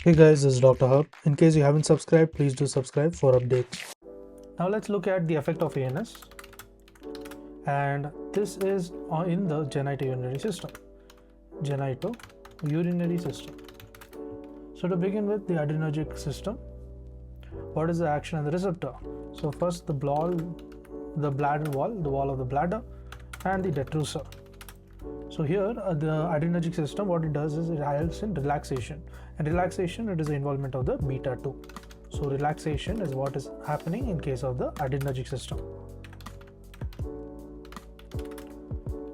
Hey guys, this is Dr. Hub. In case you haven't subscribed, please do subscribe for updates. Now let's look at the effect of ANS, and this is in the genitourinary system. Genitourinary system. So to begin with, the adrenergic system. What is the action and the receptor? So first the bladder wall, the wall of the bladder, and the detrusor. So here the adrenergic system, what it does is it helps in relaxation, and relaxation, it is the involvement of the beta 2. So relaxation is what is happening in case of the adrenergic system.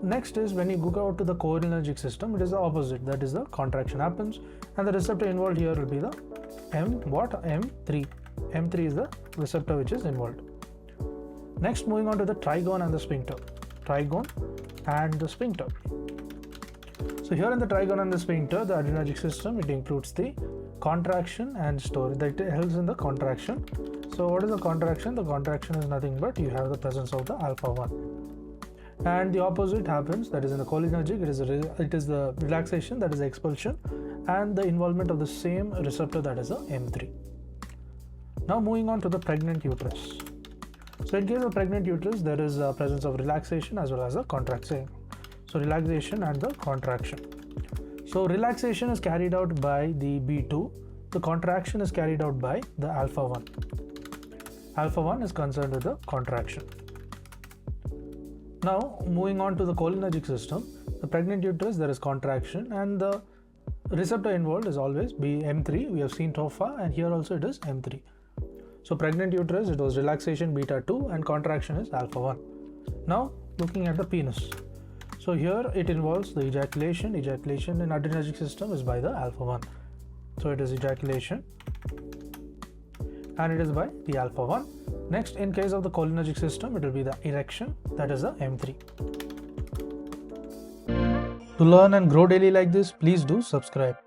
Next is when you go out to the cholinergic system, it is the opposite, that is the contraction happens, and the receptor involved here will be the M3. M3 is the receptor which is involved. Next, moving on to the trigone and the sphincter. Trigone and the sphincter. So here in the trigone and the sphincter, the adrenergic system, it includes the contraction and storage, that helps in the contraction. So what is the contraction? The contraction is nothing but you have the presence of the alpha 1. And the opposite happens, that is in the cholinergic, it is the relaxation, that is the expulsion, and the involvement of the same receptor, that is the M3. Now moving on to the pregnant uterus. So in case of pregnant uterus, there is a presence of relaxation as well as a contraction. So relaxation and the contraction. So relaxation is carried out by the B2. The contraction is carried out by the alpha 1. Alpha 1 is concerned with the contraction. Now moving on to the cholinergic system, the pregnant uterus, there is contraction, and the receptor involved is always M3. We have seen so far, and here also it is M3. So pregnant uterus, it was relaxation beta 2, and contraction is alpha 1. Now looking at the penis. So here it involves the ejaculation. Ejaculation in adrenergic system is by the alpha 1. So it is ejaculation, and it is by the alpha 1. Next, in case of the cholinergic system, it will be the erection, that is the M3. To learn and grow daily like this, please do subscribe.